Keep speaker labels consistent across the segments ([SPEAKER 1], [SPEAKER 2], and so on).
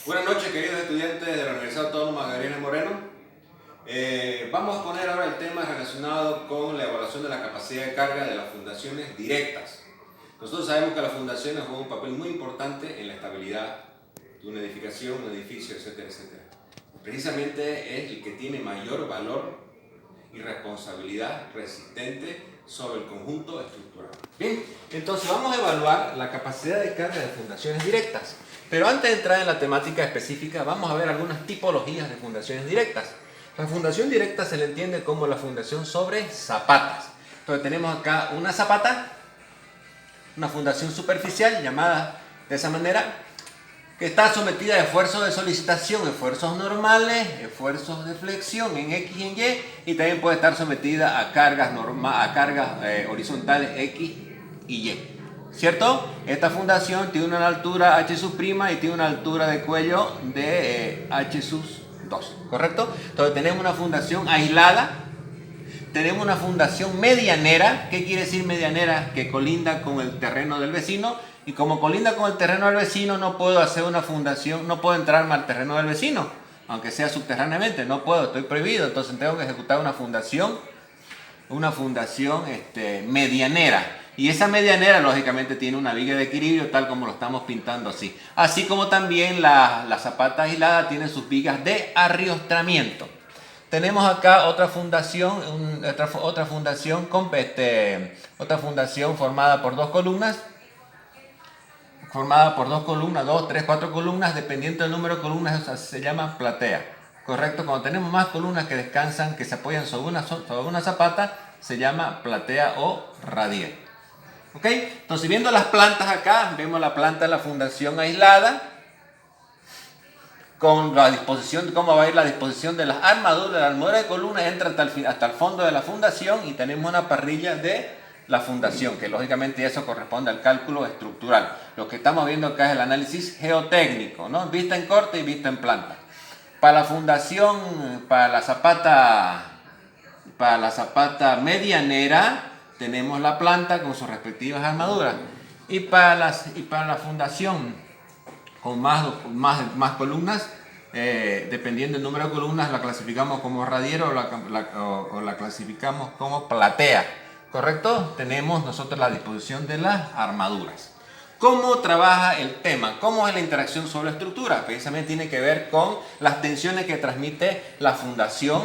[SPEAKER 1] Buenas noches, queridos estudiantes de la Universidad Autónoma Gabriel Moreno. Vamos a poner ahora el tema relacionado con la evaluación de la capacidad de carga de las fundaciones directas. Nosotros sabemos que las fundaciones juegan un papel muy importante en la estabilidad de una edificación, un edificio, etcétera, etcétera. Precisamente es el que tiene mayor valor y responsabilidad resistente sobre el conjunto estructural. Bien, entonces vamos a evaluar la capacidad de carga de fundaciones directas. Pero antes de entrar en la temática específica, vamos a ver algunas tipologías de fundaciones directas. La fundación directa se le entiende como la fundación sobre zapatas. Entonces tenemos acá una zapata, una fundación superficial llamada de esa manera, que está sometida a esfuerzos de solicitación, esfuerzos normales, esfuerzos de flexión en X y en Y, y también puede estar sometida a cargas, horizontales X y Y. ¿Cierto? Esta fundación tiene una altura H sub' y tiene una altura de cuello de H sub 2, ¿correcto? Entonces tenemos una fundación aislada, tenemos una fundación medianera. ¿Qué quiere decir medianera? Que colinda con el terreno del vecino, y como colinda con el terreno del vecino no puedo hacer una fundación, no puedo entrarme al terreno del vecino, aunque sea subterráneamente, no puedo, estoy prohibido, entonces tengo que ejecutar una fundación medianera. Y esa medianera lógicamente tiene una viga de equilibrio tal como lo estamos pintando así. Así como también la zapata aislada tiene sus vigas de arriostramiento. Tenemos acá otra fundación, otra fundación formada por dos columnas. Dos, tres, cuatro columnas, dependiendo del número de columnas, se llama platea. ¿Correcto? Cuando tenemos más columnas que descansan, que se apoyan sobre una zapata, se llama platea o radier. ¿Ok? Entonces, viendo las plantas acá, vemos la planta de la fundación aislada, con la disposición, cómo va a ir la disposición de las armaduras. La armadura de columna entra hasta el fondo de la fundación, y tenemos una parrilla de la fundación, que lógicamente eso corresponde al cálculo estructural. Lo que estamos viendo acá es el análisis geotécnico, ¿no? Vista en corte y vista en planta. Para la fundación, para la zapata medianera, tenemos la planta con sus respectivas armaduras. Y para la fundación con más columnas, dependiendo del número de columnas, la clasificamos como radier o la clasificamos como platea. ¿Correcto? Tenemos nosotros la disposición de las armaduras. ¿Cómo trabaja el tema? ¿Cómo es la interacción sobre la estructura? Precisamente tiene que ver con las tensiones que transmite la fundación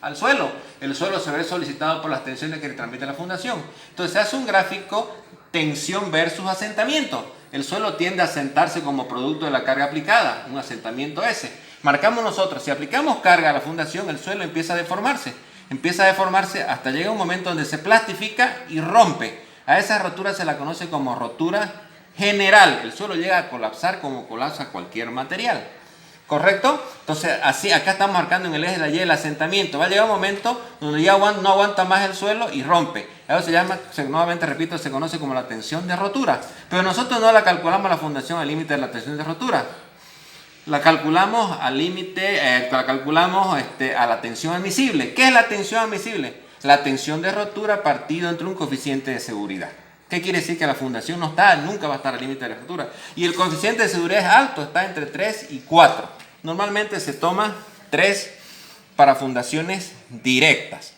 [SPEAKER 1] al suelo. El suelo se ve solicitado por las tensiones que le transmite la fundación. Entonces se hace un gráfico tensión versus asentamiento. El suelo tiende a asentarse como producto de la carga aplicada, un asentamiento S. Marcamos nosotros, si aplicamos carga a la fundación, el suelo empieza a deformarse. Empieza a deformarse hasta llega un momento donde se plastifica y rompe. A esa rotura se la conoce como rotura general. El suelo llega a colapsar como colapsa cualquier material. ¿Correcto? Entonces, así, acá estamos marcando en el eje de la Y el asentamiento. Va a llegar un momento donde ya no aguanta más el suelo y rompe. Eso se llama, nuevamente repito, se conoce como la tensión de rotura. Pero nosotros no la calculamos la fundación al límite de la tensión de rotura. La calculamos al límite, a la tensión admisible. ¿Qué es la tensión admisible? La tensión de rotura partido entre un coeficiente de seguridad. ¿Qué quiere decir? Que la fundación nunca va a estar al límite de la rotura. Y el coeficiente de seguridad es alto, está entre 3 y 4. Normalmente se toma 3 para fundaciones directas.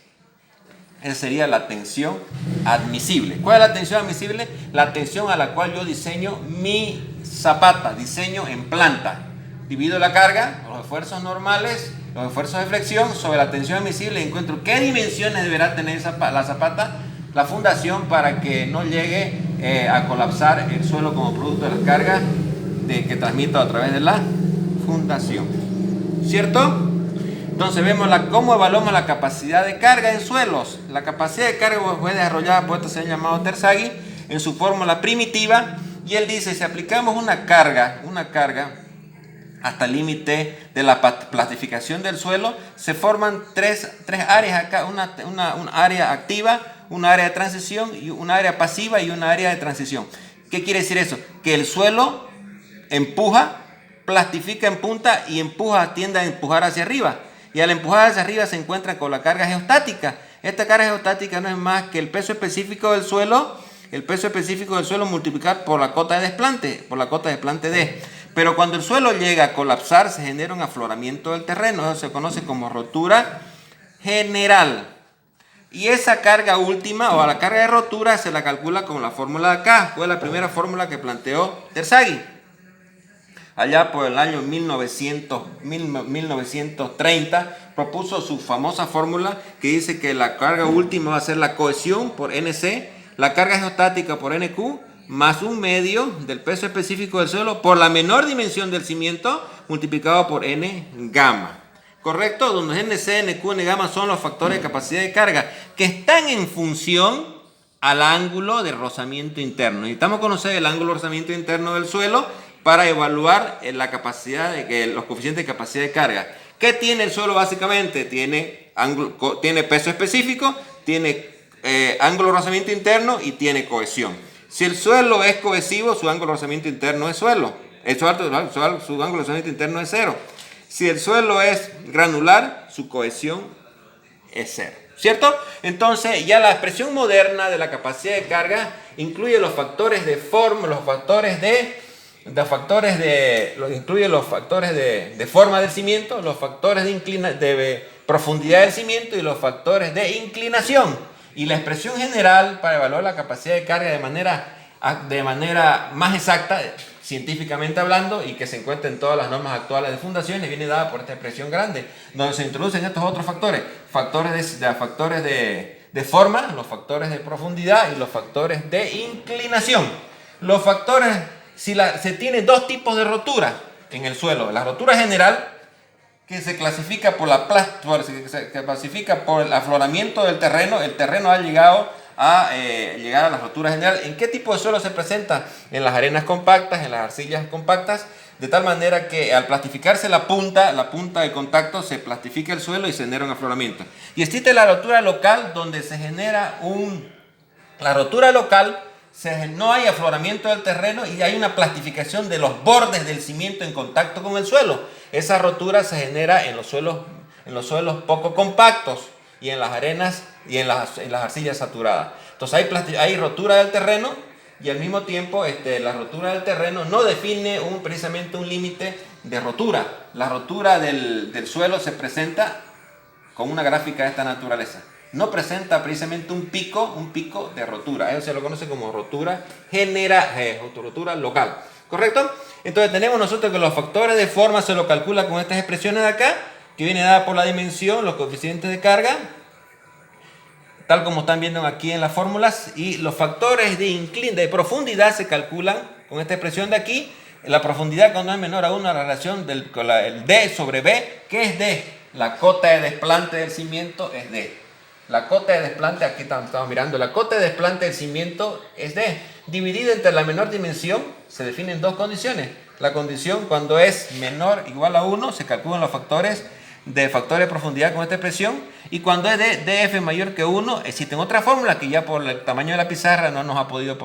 [SPEAKER 1] Esa sería la tensión admisible. ¿Cuál es la tensión admisible? La tensión a la cual yo diseño mi zapata, diseño en planta. Divido la carga, los esfuerzos normales, los esfuerzos de flexión sobre la tensión admisible, y encuentro qué dimensiones deberá tener la zapata, la fundación, para que no llegue a colapsar el suelo como producto de las cargas que transmito a través de la fundación. ¿Cierto? Entonces vemos cómo evaluamos la capacidad de carga en suelos. La capacidad de carga fue desarrollada por este señor llamado Terzaghi en su fórmula primitiva, y él dice: si aplicamos una carga hasta el límite de la plastificación del suelo, se forman tres áreas acá, una área activa, una área de transición, y una área pasiva y una área de transición. ¿Qué quiere decir eso? Que el suelo empuja, plastifica en punta y tiende a empujar hacia arriba. Y al empujar hacia arriba se encuentra con la carga geostática. Esta carga geostática no es más que el peso específico del suelo multiplicar por la cota de desplante, D. Pero cuando el suelo llega a colapsar, se genera un afloramiento del terreno. Eso se conoce como rotura general. Y esa carga última, o a la carga de rotura, se la calcula con la fórmula de acá. Fue la primera fórmula que planteó Terzaghi. Allá por el año 1930, propuso su famosa fórmula que dice que la carga última va a ser la cohesión por NC, la carga geostática por NQ, más un medio del peso específico del suelo por la menor dimensión del cimiento multiplicado por N gamma. ¿Correcto? Donde NC, NQ, N gamma son los factores de capacidad de carga que están en función al ángulo de rozamiento interno. Necesitamos conocer el ángulo de rozamiento interno del suelo para evaluar la capacidad los coeficientes de capacidad de carga. ¿Qué tiene el suelo básicamente? Tiene peso específico, tiene ángulo de rozamiento interno y tiene cohesión. Si el suelo es cohesivo, su ángulo de rozamiento interno es suelo. Su ángulo de rozamiento interno es 0. Si el suelo es granular, su cohesión es 0. ¿Cierto? Entonces, ya la expresión moderna de la capacidad de carga incluye los factores de forma, incluye los factores de forma del cimiento, los factores de profundidad del cimiento y los factores de inclinación. Y la expresión general para evaluar la capacidad de carga de manera más exacta, científicamente hablando, y que se encuentra en todas las normas actuales de fundaciones, viene dada por esta expresión grande, donde se introducen estos otros factores de forma, los factores de profundidad y los factores de inclinación. Los factores, se tiene dos tipos de rotura en el suelo: la rotura general, que se clasifica por el afloramiento del terreno. El terreno ha llegado a llegar a la rotura general. ¿En qué tipo de suelo se presenta? En las arenas compactas, en las arcillas compactas, de tal manera que al plastificarse la punta de contacto, se plastifica el suelo y se genera un afloramiento. Y existe la rotura local, donde se genera la rotura local, no hay afloramiento del terreno y hay una plastificación de los bordes del cimiento en contacto con el suelo. Esa rotura se genera en los suelos poco compactos y en las arenas y en las arcillas saturadas. Entonces hay rotura del terreno, y al mismo tiempo la rotura del terreno no define precisamente un límite de rotura. La rotura del suelo se presenta con una gráfica de esta naturaleza. No presenta precisamente un pico de rotura. Eso se lo conoce como rotura local. ¿Correcto? Entonces tenemos nosotros que los factores de forma se lo calcula con estas expresiones de acá, que viene dada por la dimensión, los coeficientes de carga, tal como están viendo aquí en las fórmulas, y los factores de profundidad se calculan con esta expresión de aquí. La profundidad, cuando es menor a 1, la relación el D sobre B. ¿Qué es D? La cota de desplante del cimiento es D. La cota de desplante, aquí estamos mirando, la cota de desplante del cimiento es D. Dividida entre la menor dimensión, se definen dos condiciones. La condición cuando es menor o igual a 1, se calculan los factores de profundidad con esta expresión. Y cuando es DF mayor que 1, existen otras fórmulas que ya por el tamaño de la pizarra no hemos podido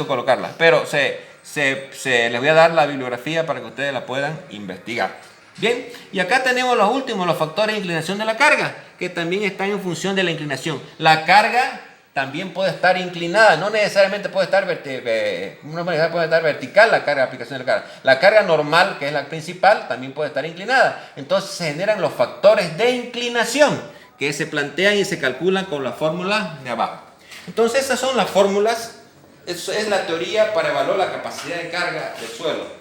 [SPEAKER 1] colocarlas. Pero les voy a dar la bibliografía para que ustedes la puedan investigar. Bien, y acá tenemos los últimos, los factores de inclinación de la carga, que también están en función de la inclinación. La carga también puede estar inclinada, no necesariamente puede estar vertical la carga de aplicación de la carga. La carga normal, que es la principal, también puede estar inclinada. Entonces se generan los factores de inclinación, que se plantean y se calculan con la fórmula de abajo. Entonces esas son las fórmulas, eso es la teoría para evaluar la capacidad de carga del suelo,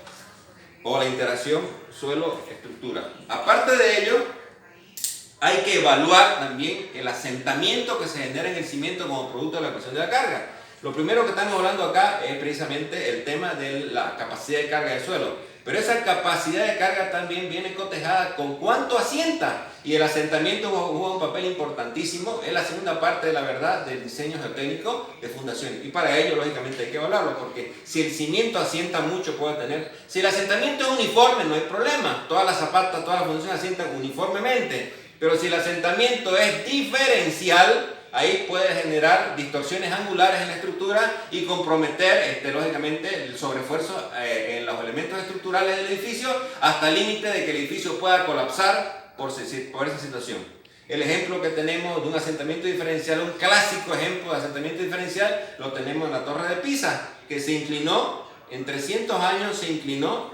[SPEAKER 1] o la interacción suelo-estructura. Aparte de ello, hay que evaluar también el asentamiento que se genera en el cimiento como producto de la presión de la carga. Lo primero que estamos hablando acá es precisamente el tema de la capacidad de carga del suelo. Pero esa capacidad de carga también viene cotejada con cuánto asienta. Y el asentamiento juega un papel importantísimo. Es la segunda parte de la verdad del diseño geotécnico de fundaciones. Y para ello, lógicamente, hay que evaluarlo. Porque si el cimiento asienta mucho, puede tener... Si el asentamiento es uniforme, no hay problema. Todas las zapatas, todas las fundaciones asientan uniformemente. Pero si el asentamiento es diferencial, ahí puede generar distorsiones angulares en la estructura y comprometer, lógicamente, el sobreesfuerzo en los elementos estructurales del edificio, hasta el límite de que el edificio pueda colapsar por esa situación. El ejemplo que tenemos de un asentamiento diferencial, un clásico ejemplo de asentamiento diferencial, lo tenemos en la Torre de Pisa, que se inclinó En 300 años se inclinó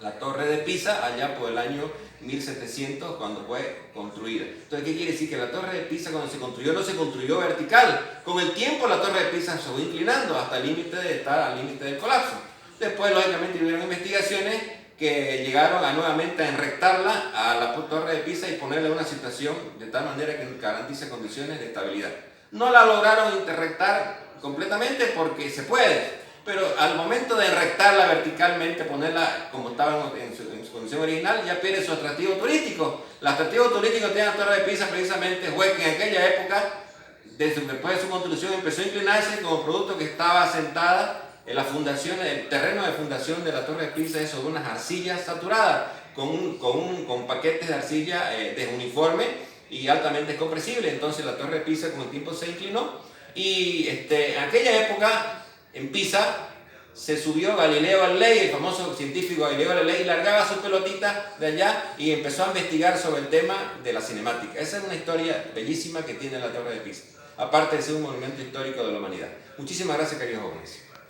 [SPEAKER 1] la Torre de Pisa allá por el año 1700 cuando fue construida. Entonces, ¿qué quiere decir? Que la Torre de Pisa cuando se construyó no se construyó vertical. Con el tiempo la Torre de Pisa se fue inclinando hasta el límite de estar al límite del colapso. Después, lógicamente, hubieron investigaciones que llegaron a nuevamente a enrectarla a la Torre de Pisa y ponerla en una situación de tal manera que garantice condiciones de estabilidad. No la lograron interrectar completamente porque se puede, pero al momento de enrectarla verticalmente, ponerla como estaba en su condición original, ya pierde su atractivo turístico. El atractivo turístico que tiene la Torre de Pisa precisamente fue que en aquella época, después de su construcción, empezó a inclinarse como producto que estaba asentada en la fundación, el terreno de fundación de la Torre de Pisa es sobre unas arcillas saturadas con paquetes de arcilla desuniforme y altamente compresible. Entonces la Torre de Pisa con el tiempo se inclinó y en aquella época en Pisa se subió Galileo Galilei, el famoso científico Galileo Galilei, largaba su pelotita de allá y empezó a investigar sobre el tema de la cinemática. Esa es una historia bellísima que tiene la Torre de Pisa, aparte de ser un monumento histórico de la humanidad. Muchísimas gracias, queridos jóvenes.